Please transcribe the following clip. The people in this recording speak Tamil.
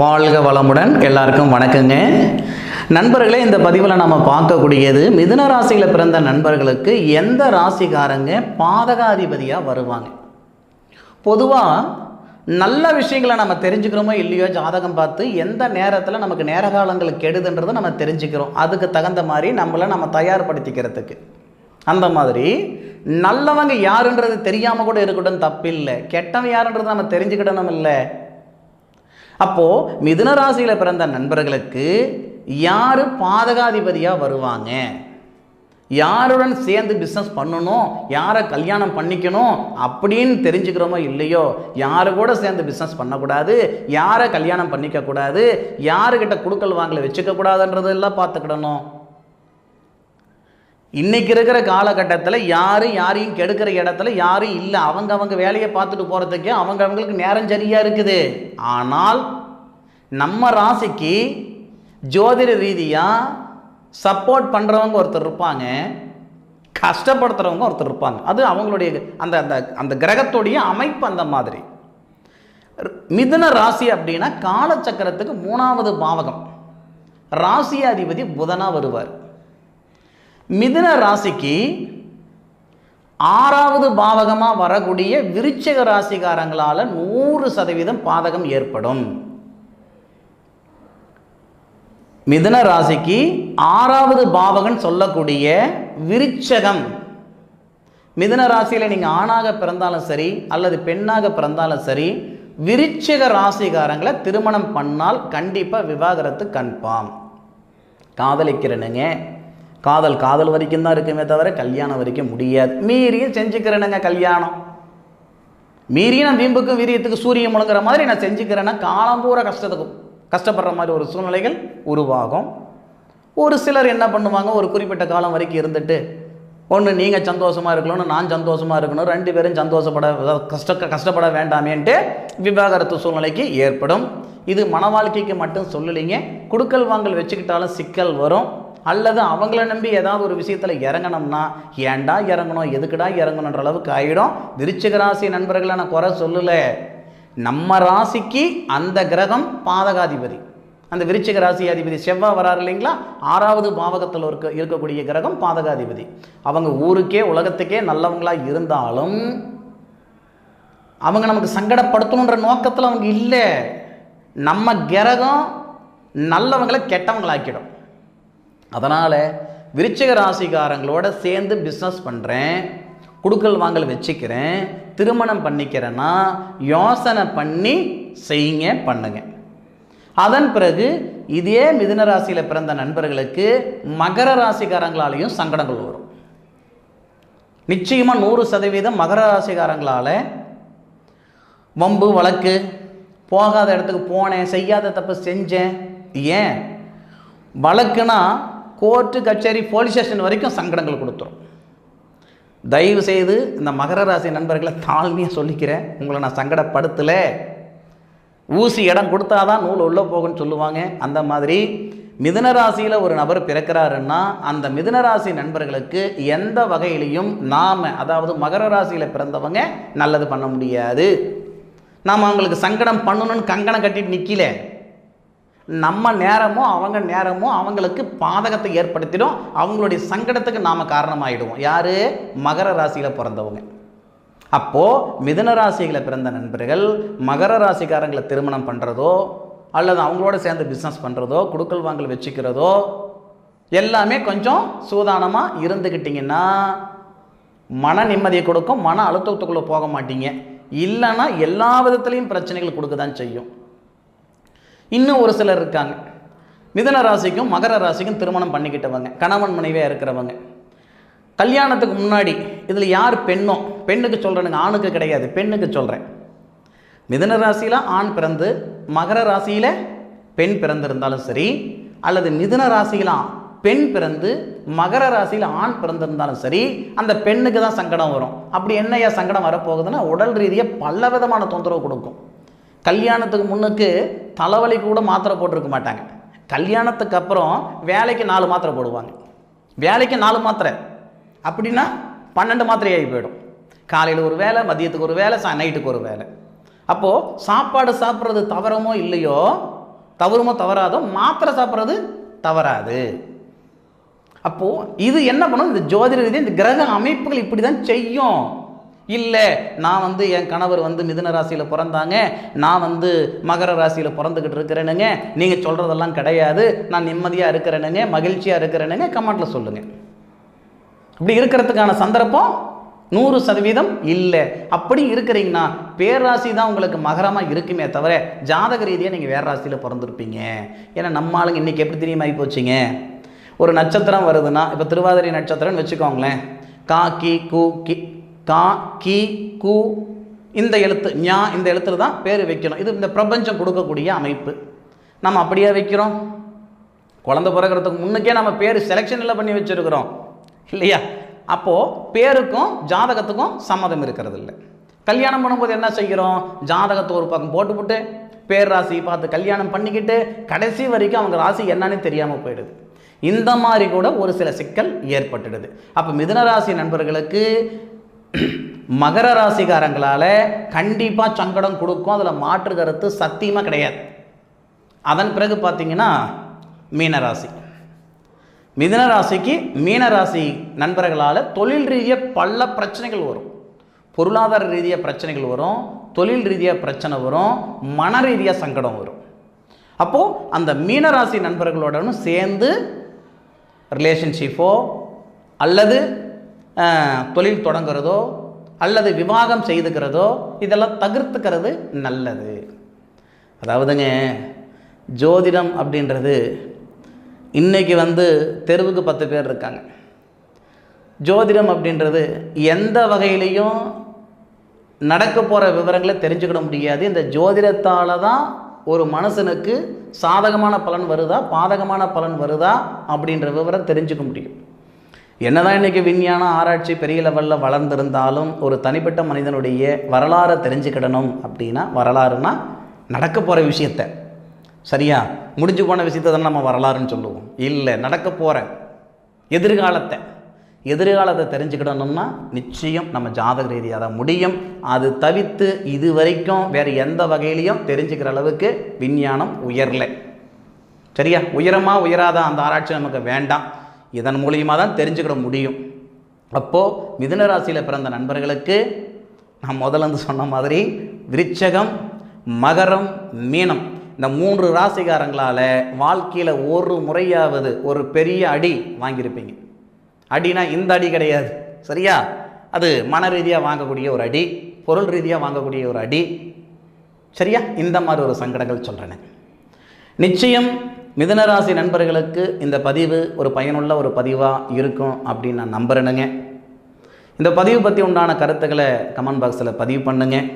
வாழ்க வளமுடன். எல்லாருக்கும் வணக்கங்க நண்பர்களே. இந்த பதிவில் நம்ம பார்க்கக்கூடியது மிதுன ராசியில் பிறந்த நண்பர்களுக்கு எந்த ராசிக்காரங்க பாதகாதிபதியாக வருவாங்க. பொதுவாக நல்ல விஷயங்களை நம்ம தெரிஞ்சுக்கிறோமோ இல்லையோ ஜாதகம் பார்த்து எந்த நேரத்தில் நமக்கு நேர காலங்கள் கெடுதுன்றதை நம்ம தெரிஞ்சுக்கிறோம். அதுக்கு தகுந்த மாதிரி நம்ம தயார்படுத்திக்கிறதுக்கு. அந்த மாதிரி நல்லவங்க யாருன்றது தெரியாமல் கூட இருக்கட்டும், தப்பில்லை. கெட்டவன் யாருன்றது நம்ம தெரிஞ்சுக்கிடணும் இல்லை. அப்போது மிதுன ராசியில் பிறந்த நண்பர்களுக்கு யார் பாதகாதிபதியாக வருவாங்க, யாருடன் சேர்ந்து பிஸ்னஸ் பண்ணணும், யாரை கல்யாணம் பண்ணிக்கணும் அப்படின்னு தெரிஞ்சுக்கிறோமோ இல்லையோ, யாரு கூட சேர்ந்து பிஸ்னஸ் பண்ணக்கூடாது, யாரை கல்யாணம் பண்ணிக்கக்கூடாது, யாருக்கிட்ட குடுக்கல் வாங்கலை வச்சுக்கக்கூடாதுன்றதெல்லாம் பார்த்துக்கிடணும். இன்றைக்கி இருக்கிற காலகட்டத்தில் யாரையும் கெடுக்கிற இடத்துல யாரும் இல்லை. அவங்க வேலையை பார்த்துட்டு போகிறதுக்கே அவங்களுக்கு நேரம் சரியாக இருக்குது. ஆனால் நம்ம ராசிக்கு ஜோதிட ரீதியாக சப்போர்ட் பண்ணுறவங்க ஒருத்தர் இருப்பாங்க, கஷ்டப்படுத்துகிறவங்க ஒருத்தர் இருப்பாங்க. அது அவங்களுடைய அந்த அந்த அந்த கிரகத்துடைய அமைப்பு அந்த மாதிரி. மிதுன ராசி அப்படின்னா காலச்சக்கரத்துக்கு 3வது பாவகம், ராசி அதிபதி புதனாக வருவார். மிதுன ராசிக்கு 6வது பாவகமாக வரக்கூடிய விருச்சிக ராசிக்காரங்களால் 100% பாதகம் ஏற்படும். மிதுன ராசிக்கு 6வது பாவகன் சொல்லக்கூடிய விருச்சகம், மிதுன ராசியில் நீங்கள் ஆணாக பிறந்தாலும் சரி அல்லது பெண்ணாக பிறந்தாலும் சரி, விருச்சிக ராசிக்காரங்களை திருமணம் பண்ணால் கண்டிப்பாக விவாகரத்து கன்ஃபார்ம். காதலிக்கிறனுங்க, காதல் வரைக்கும் தான் இருக்குமே தவிர கல்யாணம் வரைக்கும் முடியாது. மீறியும் செஞ்சுக்கிறேனுங்க கல்யாணம், மீறியும் நான் வீம்புக்கும் வீரியத்துக்கு சூரியன் முழுங்குற மாதிரி நான் செஞ்சுக்கிறேன்னா காலம் பூரா கஷ்டப்படுற மாதிரி ஒரு சூழ்நிலைகள் உருவாகும். ஒரு சிலர் என்ன பண்ணுவாங்க, ஒரு குறிப்பிட்ட காலம் வரைக்கும் இருந்துட்டு ஒன்று நீங்கள் சந்தோஷமாக இருக்கணும்னு நான் சந்தோஷமாக இருக்கணும், 2 பேரும் கஷ்டப்பட வேண்டாமேன்ட்டு விவாகரத்து சூழ்நிலைக்கு ஏற்படும். இது மன வாழ்க்கைக்கு மட்டும் சொல்லலைங்க, குடுக்கல் வாங்கல் வச்சுக்கிட்டாலும் சிக்கல் வரும். அல்லது அவங்கள நம்பி ஏதாவது ஒரு விஷயத்தில் இறங்கணும்னா ஏண்டா இறங்கணும், எதுக்குடா இறங்கணுன்ற அளவுக்கு ஆகிடும். விருச்சிக ராசி நண்பர்களை நான் குறை சொல்லலை. நம்ம ராசிக்கு அந்த கிரகம் பாதகாதிபதி, அந்த விருச்சிக ராசி அதிபதி செவ்வாய் வராரு இல்லைங்களா, 6வது பாவகத்தில் இருக்கக்கூடிய கிரகம் பாதகாதிபதி. அவங்க ஊருக்கே உலகத்துக்கே நல்லவங்களாக இருந்தாலும் அவங்க நமக்கு சங்கடப்படுத்தணுன்ற நோக்கத்தில் அவங்க இல்லை. நம்ம கிரகம் நல்லவங்களை கெட்டவங்களாக்கிடும். அதனால் விருச்சிக ராசிக்காரங்களோட சேர்ந்து பிஸ்னஸ் பண்ணுறேன், குடுக்கல் வாங்கல் வச்சுக்கிறேன், திருமணம் பண்ணிக்கிறேன்னா யோசனை பண்ணி செய்யுங்க, பண்ணுங்க. அதன் பிறகு இதே மிதுன ராசியில் பிறந்த நண்பர்களுக்கு மகர ராசிக்காரங்களாலேயும் சங்கடங்கள் வரும். நிச்சயமாக 100% மகர ராசிக்காரங்களால் வம்பு வழக்கு, போகாத இடத்துக்கு போனேன், செய்யாத தப்பு செஞ்சேன். ஏன் வழக்குனா கோர்ட்டு கச்சேரி போலீஸ் ஸ்டேஷன் வரைக்கும் சங்கடங்கள் கொடுத்துரும். தயவு செய்து இந்த மகர ராசி நண்பர்களை தாழ்மையாக சொல்லிக்கிறேன், உங்களை நான் சங்கடப்படுத்தலை. ஊசி இடம் கொடுத்தாதான் நூல் உள்ளே போகுன்னு சொல்லுவாங்க. அந்த மாதிரி மிதுன ராசியில் ஒரு நபர் பிறக்கிறாருன்னா அந்த மிதுன ராசி நண்பர்களுக்கு எந்த வகையிலையும் அதாவது மகர ராசியில் பிறந்தவங்க நல்லது பண்ண முடியாது. நாம் அவங்களுக்கு சங்கடம் பண்ணணும்னு கங்கணம் கட்டிட்டு நிற்கல. நம்ம நேரமோ அவங்க நேரமோ அவங்களுக்கு பாதகத்தை ஏற்படுத்திடும், அவங்களுடைய சங்கடத்துக்கு நாம் காரணமாகிடுவோம். யார்? மகர ராசியில் பிறந்தவங்க. அப்போது மிதுன ராசிகளை பிறந்த நண்பர்கள் மகர ராசிக்காரங்களை திருமணம் பண்ணுறதோ அல்லது அவங்களோட சேர்ந்து பிஸ்னஸ் பண்ணுறதோ குடுக்கல் வாங்கல் வச்சுக்கிறதோ எல்லாமே கொஞ்சம் சூதானமாக இருந்துக்கிட்டிங்கன்னா மன நிம்மதியை கொடுக்கும், மன அழுத்தத்துக்குள்ளே போக மாட்டீங்க. இல்லைன்னா எல்லா விதத்துலேயும் பிரச்சனைகள் கொடுக்க தான் செய்யும். இன்னும் ஒரு சிலர் இருக்காங்க, மிதுன ராசிக்கும் மகர ராசிக்கும் திருமணம் பண்ணிக்கிட்டவங்க, கணவன் மனைவியாக இருக்கிறவங்க. கல்யாணத்துக்கு முன்னாடி இதில் யார் பெண்ணோ, பெண்ணுக்கு சொல்கிறேனுங்க, ஆணுக்கு கிடையாது, பெண்ணுக்கு சொல்கிறேன். மிதுன ராசியில் ஆண் பிறந்து மகர ராசியில் பெண் பிறந்திருந்தாலும் சரி, அல்லது மிதுன ராசியில் பெண் பிறந்து மகர ராசியில் ஆண் பிறந்திருந்தாலும் சரி, அந்த பெண்ணுக்கு தான் சங்கடம் வரும். அப்படி என்னையா சங்கடம் வரப்போகுதுன்னா உடல் ரீதியாக பல விதமான தொந்தரவு கொடுக்கும். கல்யாணத்துக்கு முன்னுக்கு தலைவலி கூட மாத்திரை போட்டிருக்க மாட்டாங்க, கல்யாணத்துக்கு அப்புறம் வேலைக்கு 4 மாத்திரை போடுவாங்க. வேலைக்கு 4 மாத்திரை அப்படின்னா 12 மாத்திரையாகி போயிடும். காலையில் ஒரு வேலை, மதியத்துக்கு ஒரு வேலை, நைட்டுக்கு ஒரு வேலை. அப்போது சாப்பாடு சாப்பிட்றது தவறமோ இல்லையோ, தவறுமோ தவறாதோ மாத்திரை சாப்பிட்றது தவறாது. அப்போது இது என்ன பண்ணும், இந்த ஜோதிட ரீதியாக இந்த கிரக அமைப்புகள் இப்படி தான் செய்யும். இல்லை நான் என் கணவர் மிதுன ராசியில் பிறந்தாங்க, நான் மகர ராசியில் பிறந்துக்கிட்டு இருக்கிறேனுங்க, நீங்கள் சொல்கிறதெல்லாம் கிடையாது, நான் நிம்மதியாக இருக்கிறேனுங்க, மகிழ்ச்சியாக இருக்கிறேனுங்க, கமெண்ட்டில் சொல்லுங்கள். இப்படி இருக்கிறதுக்கான சந்தர்ப்பம் 100% இல்லை. அப்படி இருக்கிறீங்கன்னா பேராசி தான் உங்களுக்கு மகரமாக இருக்குமே தவிர ஜாதக ரீதியாக நீங்கள் வேறு ராசியில் பிறந்திருப்பீங்க. ஏன்னா நம்ம ஆளுங்க இன்றைக்கி எப்படி தெரியுமா ஆகி போச்சிங்க, ஒரு நட்சத்திரம் வருதுன்னா, இப்போ திருவாதிரை நட்சத்திரம்னு வச்சுக்கோங்களேன், கா கி கு கி கா கி கு இந்த எழுத்து ஞா இந்த எழுத்துல தான் பேர் வைக்கணும். இது இந்த பிரபஞ்சம் கொடுக்கக்கூடிய அமைப்பு. நம்ம அப்படியே வைக்கிறோம். குழந்தை பிறக்கிறதுக்கு முன்னுக்கே நம்ம பேர் செலெக்ஷனில் பண்ணி வச்சுருக்கிறோம் இல்லையா? அப்போது பேருக்கும் ஜாதகத்துக்கும் சம்மதம் இருக்கிறது இல்லை. கல்யாணம் பண்ணும்போது என்ன செய்கிறோம், ஜாதகத்தை ஒரு பக்கம் போட்டுவிட்டு பேர் ராசி பார்த்து கல்யாணம் பண்ணிக்கிட்டு கடைசி வரைக்கும் அவங்க ராசி என்னன்னு தெரியாமல் போயிடுது. இந்த மாதிரி கூட ஒரு சில சிக்கல் ஏற்பட்டுடுது. அப்போ மிதுனராசி நண்பர்களுக்கு மகர ராசிக்காரங்களால் கண்டிப்பாக சங்கடம் கொடுக்கும், அதில் மாற்று கருத்து சத்தியமாக கிடையாது. அதன் பிறகு பார்த்தீங்கன்னா மீனராசி. மிதுனராசிக்கு மீனராசி நண்பர்களால் தொழில் ரீதியாக பல பிரச்சனைகள் வரும். பொருளாதார ரீதியாக பிரச்சனைகள் வரும், தொழில் ரீதியாக பிரச்சனை வரும், மன ரீதியாக சங்கடம் வரும். அப்போது அந்த மீனராசி நண்பர்களோடனும் சேர்ந்து ரிலேஷன்ஷிப்போ அல்லது தொழில் தொடங்குறதோ அல்லது விவாகம் செய்துக்கிறதோ இதெல்லாம் தவிர்த்துக்கிறது நல்லது. அதாவதுங்க ஜோதிடம் அப்படின்றது இன்றைக்கி தெருவுக்கு 10 பேர் இருக்காங்க. ஜோதிடம் அப்படின்றது எந்த வகையிலையும் நடக்க போகிற விவரங்களை தெரிஞ்சுக்கிட முடியாது. இந்த ஜோதிடத்தால் தான் ஒரு மனுஷனுக்கு சாதகமான பலன் வருதா பாதகமான பலன் வருதா அப்படின்ற விவரம் தெரிஞ்சுக்க முடியும். என்னதான் இன்றைக்கி விஞ்ஞானம் ஆராய்ச்சி பெரிய லெவலில் வளர்ந்திருந்தாலும் ஒரு தனிப்பட்ட மனிதனுடைய வரலாறை தெரிஞ்சுக்கிடணும் அப்படின்னா, வரலாறுனா நடக்க போகிற விஷயத்தை, சரியா முடிஞ்சு போன விஷயத்தை தான் நம்ம வரலாறுன்னு சொல்லுவோம். இல்லை, நடக்க போகிற எதிர்காலத்தை தெரிஞ்சுக்கிடணும்னா நிச்சயம் நம்ம ஜாதக ரீதியாக தான் முடியும். அது தவிர்த்து இது வரைக்கும் வேறு எந்த வகையிலையும் தெரிஞ்சுக்கிற அளவுக்கு விஞ்ஞானம் உயரலை. சரியா, உயராத அந்த ஆராய்ச்சி நமக்கு வேண்டாம். இதன் மூலியமாக தான் தெரிஞ்சுக்கிட முடியும். அப்போது மிதுன ராசியில் பிறந்த நண்பர்களுக்கு நான் முதல்ல சொன்ன மாதிரி விருச்சகம், மகரம், மீனம் இந்த 3 ராசிக்காரங்களால் வாழ்க்கையில் ஒரு முறையாவது ஒரு பெரிய அடி வாங்கியிருப்பீங்க. அடினா இந்த அடி கிடையாது, சரியா, அது மன ரீதியாக வாங்கக்கூடிய ஒரு அடி, பொருள் ரீதியாக வாங்கக்கூடிய ஒரு அடி, சரியா. இந்த மாதிரி ஒரு சங்கடங்கள் சொல்கிறேன். நிச்சயம் மிதுனராசி நண்பர்களுக்கு இந்த பதிவு ஒரு பயனுள்ள ஒரு பதிவாக இருக்கும் அப்படின்னு நான் நம்புகிறேனுங்க. இந்த பதிவு பற்றி உண்டான கருத்துக்களை கமெண்ட் பாக்ஸில் பதிவு பண்ணுங்கள்.